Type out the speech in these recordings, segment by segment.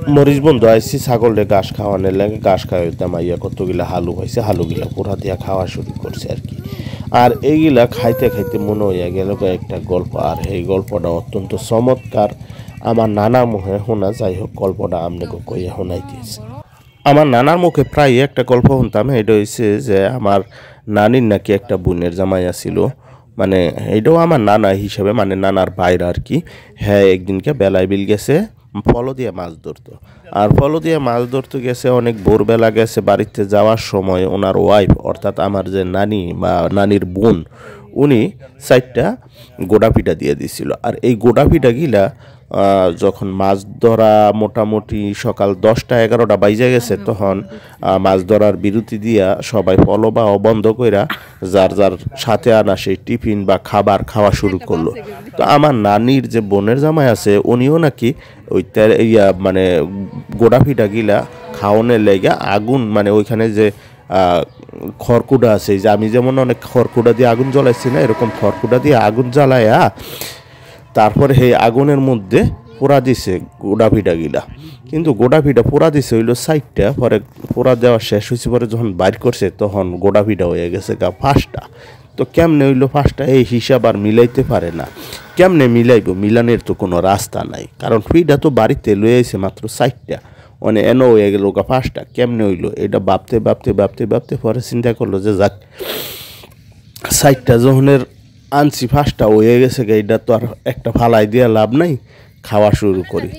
মরিচ বন্ধু আইসি ছাগলরে ঘাস খাওয়ানোর লাগে ঘাস খাওয়াইতাম আইয়া কতগুলা হালু হয়েছে হালুগুলা পোড়া দিয়া খাওয়া শুরু করছে আর কি। আর এইগুলা খাইতে খাইতে মনে হইয়া গেল একটা গল্প, আর এই গল্পটা অত্যন্ত চমৎকার। আমার নানার মুখে শোনা, যাই হোক গল্পটা আপনাকে কইয়া শোনাই দিয়েছে। আমার নানার মুখে প্রায় একটা গল্প শুনতাম, এটা হয়েছে যে আমার নানির নাকি একটা বোনের জামাই আছিল, মানে এটাও আমার নানা হিসেবে মানে নানার বাইরে আর কি। হ্যাঁ একদিনকে বেলায় বিল গেছে ফলো দিয়ে মাছ ধরতো, আর ফলো দিয়ে মাছ ধরতে গেছে অনেক ভোরবেলা গেছে। বাড়িতে যাওয়ার সময় ওনার ওয়াইফ অর্থাৎ আমার যে নানি বা নানির বোন উনি 4টা গোড়া পিঠা দিয়ে দিছিল। আর এই গোড়া পিঠা গিলা যখন মাছ ধরা মোটামুটি সকাল 10টা-11টা বাইজে গেছে, তখন মাছ ধরার বিরতি দিয়া সবাই ফলো বা বন্ধ কইরা যার যার সাথে আনা সেই টিফিন বা খাবার খাওয়া শুরু করলো। তো আমার নানির যে বোনের জামাই আছে উনিও নাকি ওই মানে গোড়া পিঠা গিলা খাওয়ানোর লেগে আগুন, মানে ওইখানে যে খড়কুটা আছে, যে আমি যেমন অনেক খড়কুটা দিয়ে আগুন জ্বলাইছি না, এরকম খড়কুটা দিয়ে আগুন জ্বালায়া তারপরে সেই আগুনের মধ্যে পোড়া দিছে গোড়া পিঠা গিলা। কিন্তু গোড়া পিঠা পোড়া দিছে হইলো 4টা, পরে পোড়া দেওয়া শেষ হয়েছে, পরে যখন বাইর করছে তখন গোড়া পিঠা হয়ে গেছে 5টা। তো কেমনে হইলো 5টা এই হিসাব আর মিলাইতে পারে না। কেমনে মিলাইব, মিলানের তো কোনো রাস্তা নাই, কারণ পিঠা তো বাড়িতে লয়ে আইছে মাত্র 4টা, মানে এনো হয়ে গেল 5টা। কেমনে হইলো এটা ভাবতে ভাবতে ভাবতে ভাবতে পরে চিন্তা করলো যে যাক 4টা যখনের আনছি 5টা হয়ে গেছে, এইটা তো আর একটা ফালাই দিয়া লাভ নাই, খাওয়া শুরু করি।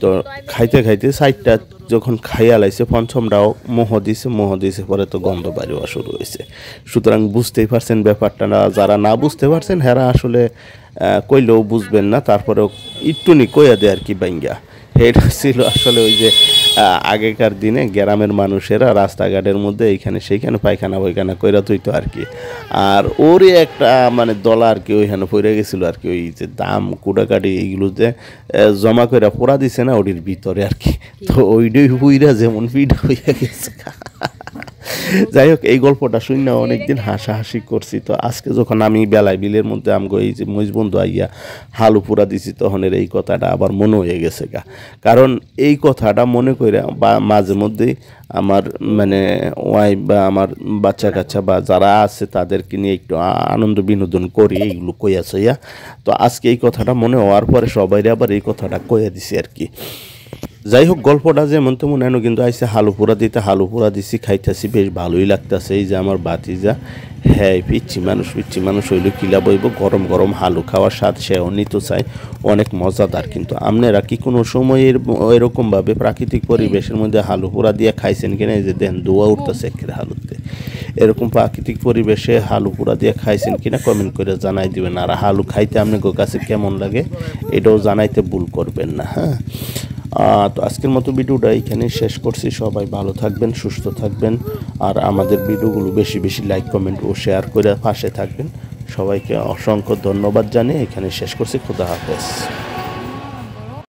তো খাইতে খাইতে 4টা যখন খাইয়া লাইছে, পঞ্চমটাও মোহ দিছে পরে তো গন্ধ বাড়িওয়া শুরু হয়েছে। সুতরাং বুঝতেই পারছেন ব্যাপারটা, না যারা না বুঝতে পারছেন হেরা আসলে কইলেও বুঝবেন না, তারপরেও একটুনি কইয়া দেয় আর কি বাইঙ্গা। এটা ছিল আসলে ওই যে আগেকার দিনে গ্রামের মানুষেরা রাস্তাঘাটের মধ্যে এইখানে সেইখানে পায়খানা বইখানা কইরা তুইতো আর কি। আর ওরই একটা মানে দলা আর কি ওইখানে পড়ে গেছিলো আর কি, ওই যে দাম কুটাকাটি এইগুলো যে জমা করে পোড়া দিছে না ওটির ভিতরে আর কি। তো ওইটাই হুইরা যেমন পিঠা হইয়া গেছে। যাই হোক এই গল্পটা শুনে অনেকদিন হাসাহাসি করছি। তো আজকে যখন আমি বেলায় বিলের মধ্যে আমগো এই যে মহিষ বন্ধু আইয়া হালু পুরা দিছি, তখন এই কথাটা আবার মনে হয়ে গেছে গা। কারণ এই কথাটা মনে করে বা মাঝে মধ্যেই আমার মানে ওয়াইফ বা আমার বাচ্চা কাচ্চা বা যারা আছে তাদেরকে নিয়ে একটু আনন্দ বিনোদন করি এইগুলো কইয়া সইয়া। তো আজকে এই কথাটা মনে হওয়ার পরে সবাই আবার এই কথাটা কইয়া দিছি আর কি। যাই হোক গল্পটা যেমন তেমন এনো কিন্তু আইসে হালু পোড়া দিছি খাইতেছি, বেশ ভালোই লাগতেছে। এই যে আমার বাতিজা, হ্যাঁ পিচ্ছি মানুষ হইলো কিলা বইব, গরম গরম হালু খাওয়ার স্বাদ সেও নিতে চায়, অনেক মজাদার। কিন্তু আপনারা কি কোনো সময় এরকমভাবে প্রাকৃতিক পরিবেশের মধ্যে হালু পোড়া দিয়ে খাইছেন কিনা? এই যে দেন দোয়া উঠতেছে একের হালুতে, এরকম প্রাকৃতিক পরিবেশে হালু পোড়া দিয়ে খাইছেন কিনা কমেন্ট করে জানাই দিবেন। আর হালু খাইতে আপনার কাছে কেমন লাগে এটাও জানাইতে ভুল করবেন না। হ্যাঁ, তো আজকের মতো ভিডিওটা এখানে শেষ করছি। সবাই ভালো থাকবেন, সুস্থ থাকবেন, আর আমাদের ভিডিওগুলো বেশি বেশি লাইক কমেন্ট ও শেয়ার করে পাশে থাকবেন। সবাইকে অসংখ্য ধন্যবাদ জানিয়ে এখানে শেষ করছি। খোদা হাফেজ।